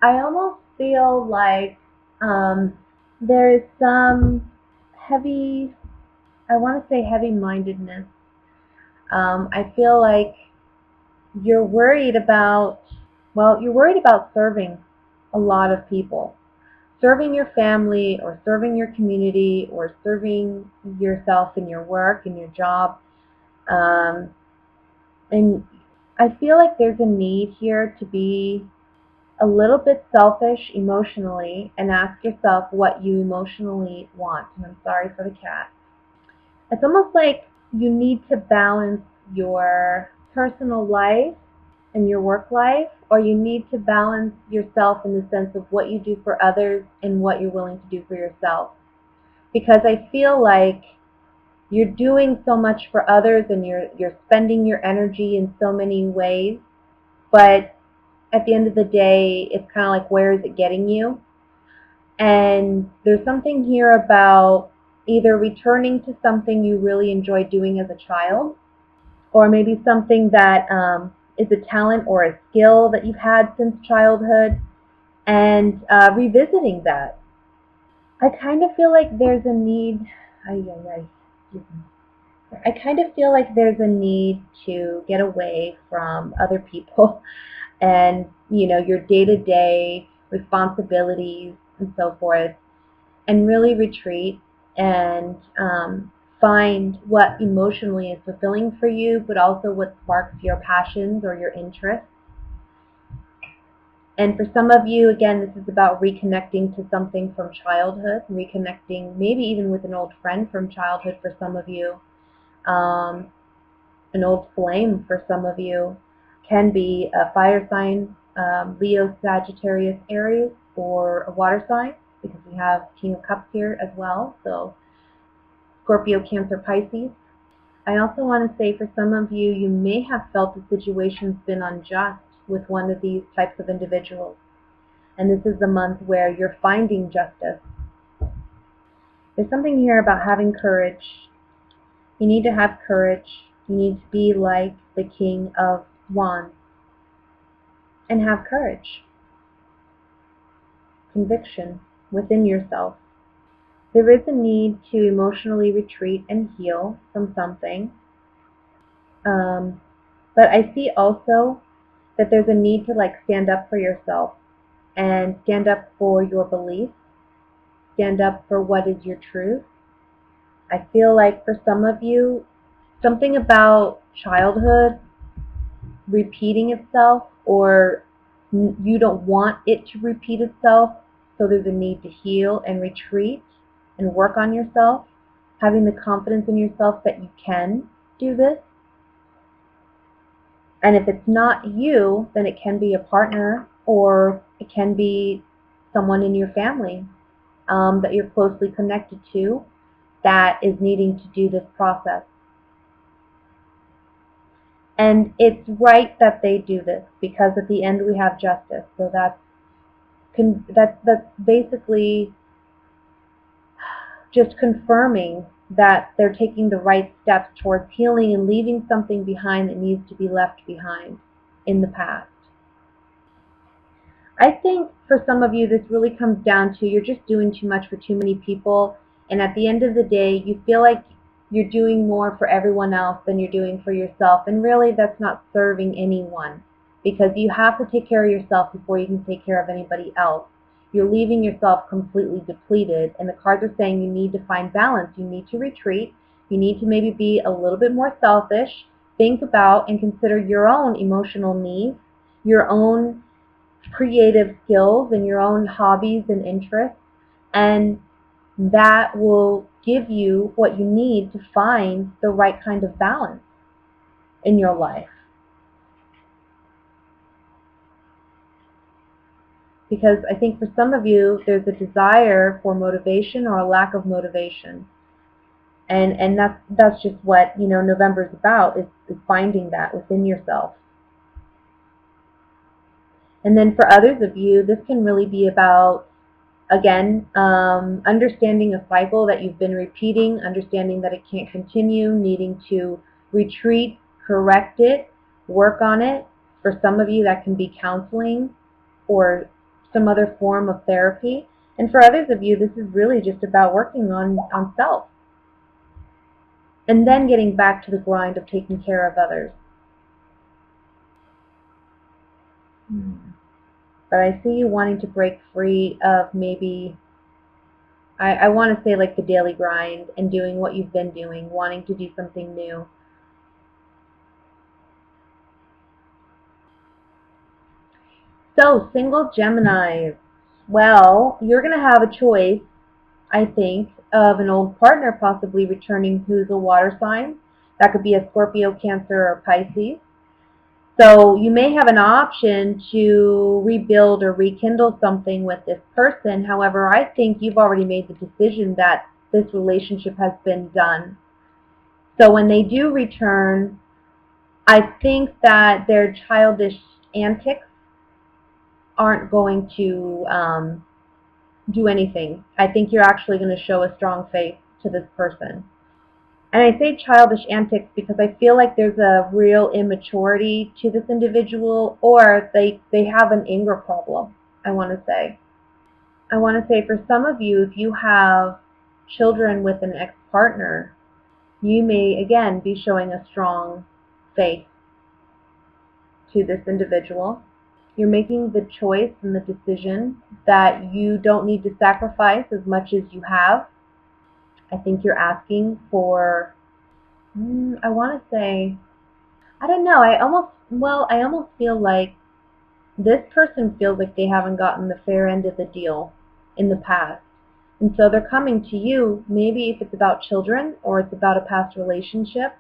I almost feel like um, there is some heavy, I want to say heavy-mindedness. I feel like you're worried about, well, you're worried about serving a lot of people, serving your family or serving your community or serving yourself in your work, in your job. Um, and I feel like there's a need here to be a little bit selfish emotionally and ask yourself what you emotionally want. And I'm sorry for the cat. It's almost like you need to balance your personal life and your work life, or you need to balance yourself in the sense of what you do for others and what you're willing to do for yourself. Because I feel like you're doing so much for others and you're spending your energy in so many ways, but at the end of the day, it's kind of like, where is it getting you? And there's something here about either returning to something you really enjoyed doing as a child, or maybe something that is a talent or a skill that you've had since childhood, and revisiting that. I kind of feel like there's a need. Ay, ay, ay, excuse me. I kind of feel like there's a need to get away from other people and your day-to-day responsibilities and so forth, and really retreat and find what emotionally is fulfilling for you, but also what sparks your passions or your interests. And for some of you, again, this is about reconnecting to something from childhood, reconnecting maybe even with an old friend from childhood for some of you, um, an old flame for some of you, can be a fire sign, Leo, Sagittarius, Aries, or a water sign, because we have King of Cups here as well. So Scorpio, Cancer, Pisces. I also want to say for some of you, you may have felt the situation's been unjust with one of these types of individuals. And this is the month where you're finding justice. There's something here about having courage. You need to have courage. You need to be like the King of Wands and have courage, conviction within yourself. There is a need to emotionally retreat and heal from something. Um, but I see also that there's a need to stand up for yourself and stand up for your beliefs, stand up for what is your truth. I feel like for some of you, something about childhood repeating itself, or you don't want it to repeat itself, so there's a need to heal and retreat and work on yourself, having the confidence in yourself that you can do this. And if it's not you, then it can be a partner, or it can be someone in your family that you're closely connected to that is needing to do this process. And it's right that they do this, because at the end we have justice. So that's basically just confirming that they're taking the right steps towards healing and leaving something behind that needs to be left behind in the past. I think for some of you, this really comes down to you're just doing too much for too many people, and at the end of the day, you feel like you're doing more for everyone else than you're doing for yourself, and really that's not serving anyone, because you have to take care of yourself before you can take care of anybody else. You're leaving yourself completely depleted, and the cards are saying you need to find balance. You need to retreat. You need to maybe be a little bit more selfish, think about and consider your own emotional needs, your own creative skills and your own hobbies and interests, and that will give you what you need to find the right kind of balance in your life. Because I think for some of you, there's a desire for motivation or a lack of motivation. And that's just what November is about, is finding that within yourself. And then for others of you, this can really be about, again, understanding a cycle that you've been repeating, understanding that it can't continue, needing to retreat, correct it, work on it. For some of you, that can be counseling or some other form of therapy. And for others of you, this is really just about working on self and then getting back to the grind of taking care of others. But I see you wanting to break free of maybe, I want to say like the daily grind and doing what you've been doing, wanting to do something new. So, single Geminis. Well, you're going to have a choice, I think, of an old partner possibly returning who's a water sign. That could be a Scorpio, Cancer, or Pisces. So you may have an option to rebuild or rekindle something with this person. However, I think you've already made the decision that this relationship has been done. So when they do return, I think that their childish antics aren't going to do anything. I think you're actually going to show a strong faith to this person. And I say childish antics because I feel like there's a real immaturity to this individual, or they have an anger problem, I want to say. I want to say for some of you, if you have children with an ex-partner, you may, again, be showing a strong faith to this individual. You're making the choice and the decision that you don't need to sacrifice as much as you have. I think you're asking for, I want to say, I don't know. I almost feel like this person feels like they haven't gotten the fair end of the deal in the past. And so they're coming to you, maybe if it's about children or it's about a past relationship,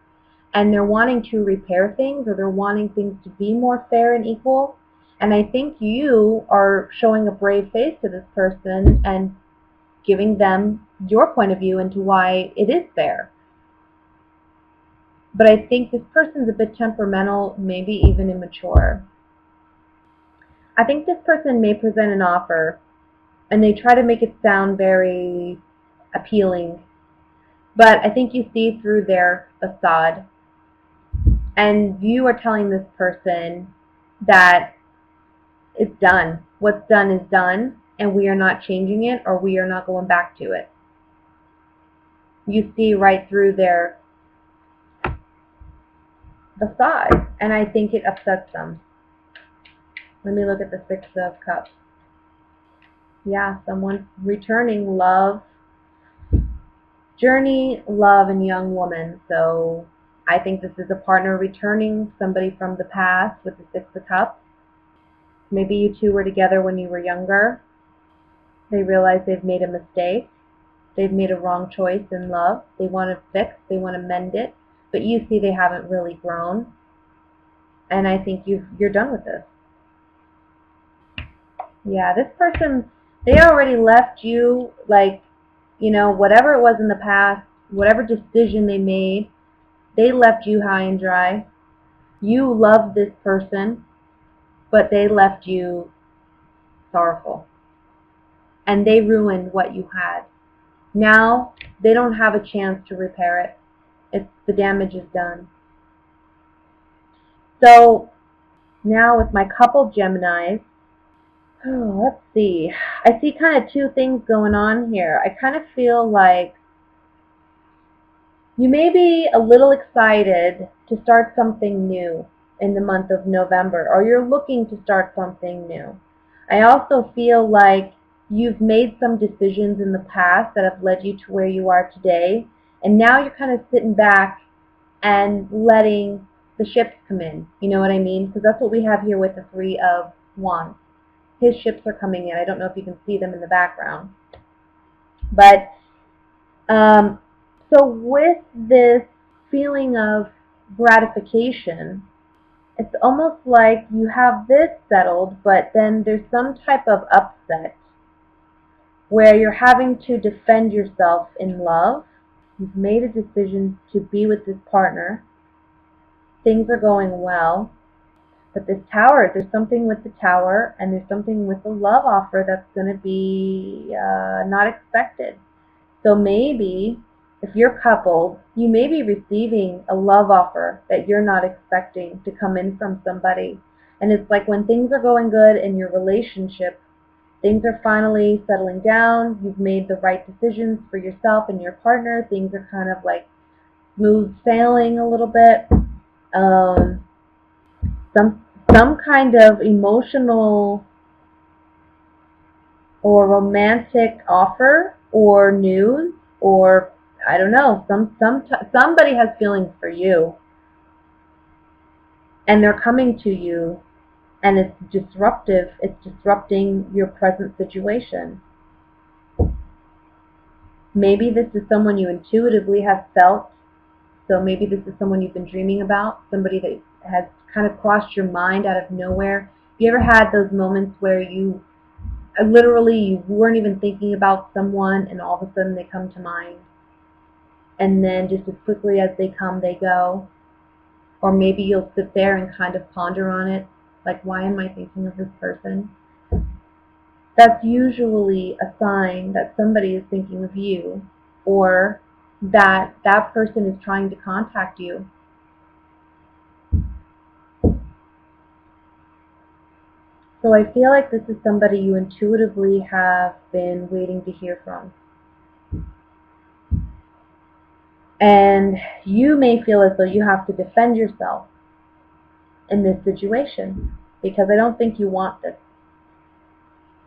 and they're wanting to repair things or they're wanting things to be more fair and equal. And I think you are showing a brave face to this person and giving them your point of view into why it is fair. But I think this person's a bit temperamental, maybe even immature. I think this person may present an offer and they try to make it sound very appealing, but I think you see through their facade, and you are telling this person that it's done. What's done is done, and we are not changing it, or we are not going back to it. You see right through their facade, and I think it upsets them. Let me look at the Six of Cups. Yeah, someone returning, love, journey, love, and young woman. So I think this is a partner returning, somebody from the past with the Six of Cups. Maybe you two were together when you were younger. They realize they've made a mistake. They've made a wrong choice in love. They want to fix, they want to mend it. But you see they haven't really grown. And I think you're done with this. Yeah, this person, they already left you, like, whatever it was in the past, whatever decision they made, they left you high and dry. You loved this person, but they left you sorrowful. And they ruined what you had. Now, they don't have a chance to repair it. The damage is done. So, now with my couple Geminis, let's see. I see kind of two things going on here. I kind of feel like you may be a little excited to start something new in the month of November, or you're looking to start something new. I also feel like you've made some decisions in the past that have led you to where you are today, and now you're kind of sitting back and letting the ships come in. You know what I mean? Because that's what we have here with the Three of Wands. His ships are coming in. I don't know if you can see them in the background. But so with this feeling of gratification, it's almost like you have this settled, but then there's some type of upset where you're having to defend yourself in love. You've made a decision to be with this partner. Things are going well. But this tower, there's something with the tower, and there's something with the love offer that's going to be not expected. So maybe if you're coupled, you may be receiving a love offer that you're not expecting to come in from somebody. And it's like when things are going good in your relationship, Things are finally settling down. You've made the right decisions for yourself and your partner. Things are kind of like smooth sailing a little bit. Um, some kind of emotional or romantic offer or news, or I don't know, somebody has feelings for you and they're coming to you, and it's disruptive. It's disrupting your present situation. Maybe this is someone you intuitively have felt. So maybe this is someone you've been dreaming about, somebody that has kind of crossed your mind out of nowhere. Have you ever had those moments where you literally you weren't even thinking about someone and all of a sudden they come to mind, and then just as quickly as they come, they go? Or maybe you'll sit there and kind of ponder on it, like, why am I thinking of this person? That's usually a sign that somebody is thinking of you, or that that person is trying to contact you. So I feel like this is somebody you intuitively have been waiting to hear from. And you may feel as though you have to defend yourself in this situation, because I don't think you want this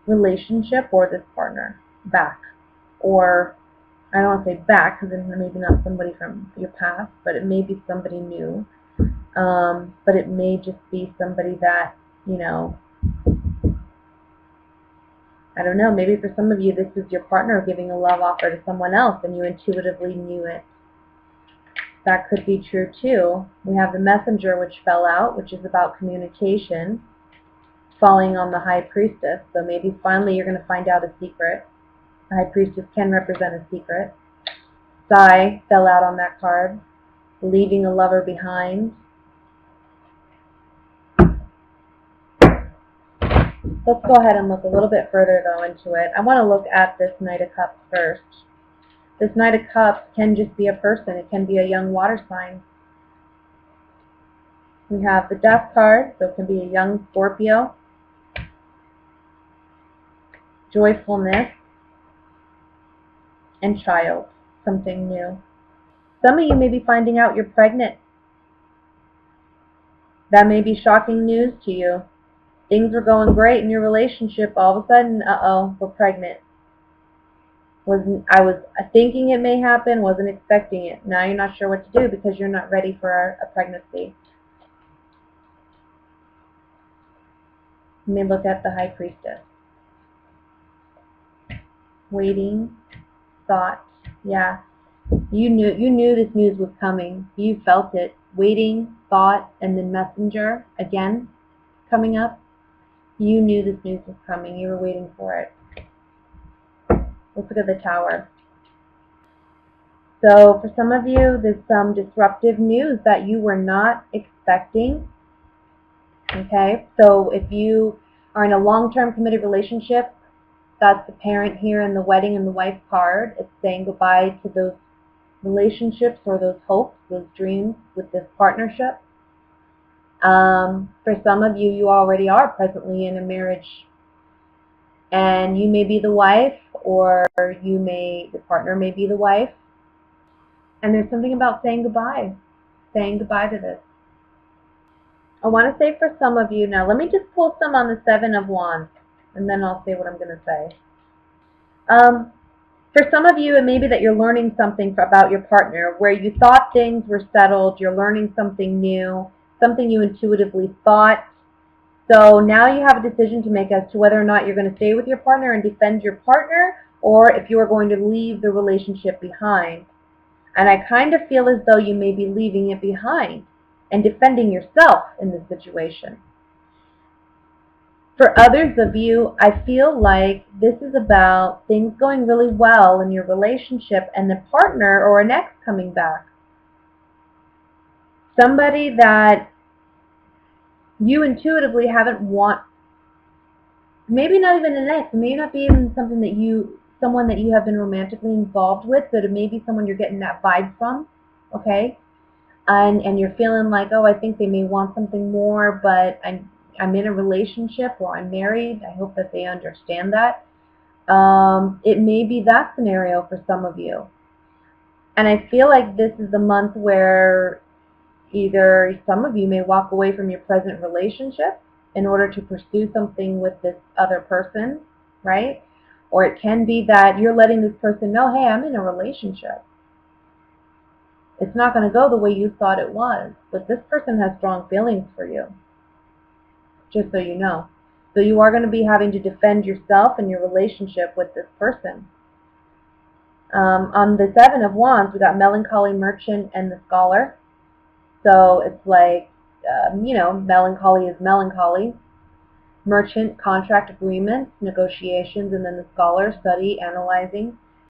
relationship or this partner back. Or I don't want to say back, because it's maybe not somebody from your past, but it may be somebody new. But it may just be somebody that, you know, I don't know, maybe for some of you this is your partner giving a love offer to someone else and you intuitively knew it. That could be true too. We have the Messenger, which fell out, which is about communication, falling on the High Priestess. So maybe finally you're going to find out a secret. The High Priestess can represent a secret. Sigh fell out on that card, leaving a lover behind. Let's go ahead and look a little bit further though into it. I want to look at this Knight of Cups first. This Knight of Cups can just be a person. It can be a young water sign. We have the Death card, so it can be a young Scorpio. Joyfulness and child, something new. Some of you may be finding out you're pregnant. That may be shocking news to you. Things were going great in your relationship. All of a sudden, uh-oh, we're pregnant. I was thinking it may happen, wasn't expecting it. Now you're not sure what to do because you're not ready for a pregnancy. You may look at the High Priestess. Waiting, thought, yeah. You knew this news was coming. You felt it. Waiting, thought, and then Messenger again coming up. You knew this news was coming. You were waiting for it. Let's look at the Tower. So for some of you, there's some disruptive news that you were not expecting. Okay, so if you are in a long-term committed relationship, that's the parent here in the wedding and the wife card. It's saying goodbye to those relationships or those hopes, those dreams with this partnership. For some of you, you already are presently in a marriage, and you may be the wife, or the partner may be the wife. And there's something about saying goodbye to this. I want to say for some of you now, let me just pull some on the Seven of Wands, and then I'll say what I'm going to say. For some of you, it may be that you're learning something about your partner, where you thought things were settled, you're learning something new, something you intuitively thought. So now you have a decision to make as to whether or not you're going to stay with your partner and defend your partner, or if you are going to leave the relationship behind. And I kind of feel as though you may be leaving it behind and defending yourself in this situation. For others of you, I feel like this is about things going really well in your relationship and the partner or an ex coming back. Somebody that you intuitively haven't maybe not even an ex, maybe not be even someone that you have been romantically involved with, but it may be someone you're getting that vibe from, okay? And you're feeling like, oh, I think they may want something more, but I'm in a relationship or I'm married. I hope that they understand that. It may be that scenario for some of you. And I feel like this is the month where either some of you may walk away from your present relationship in order to pursue something with this other person, right? Or it can be that you're letting this person know, hey, I'm in a relationship. It's not going to go the way you thought it was, but this person has strong feelings for you, just so you know. So you are going to be having to defend yourself and your relationship with this person. On the Seven of Wands, we got melancholy, merchant, and the scholar. So it's like, melancholy is melancholy. Merchant, contract agreements, negotiations, and then the scholar, study, analyzing.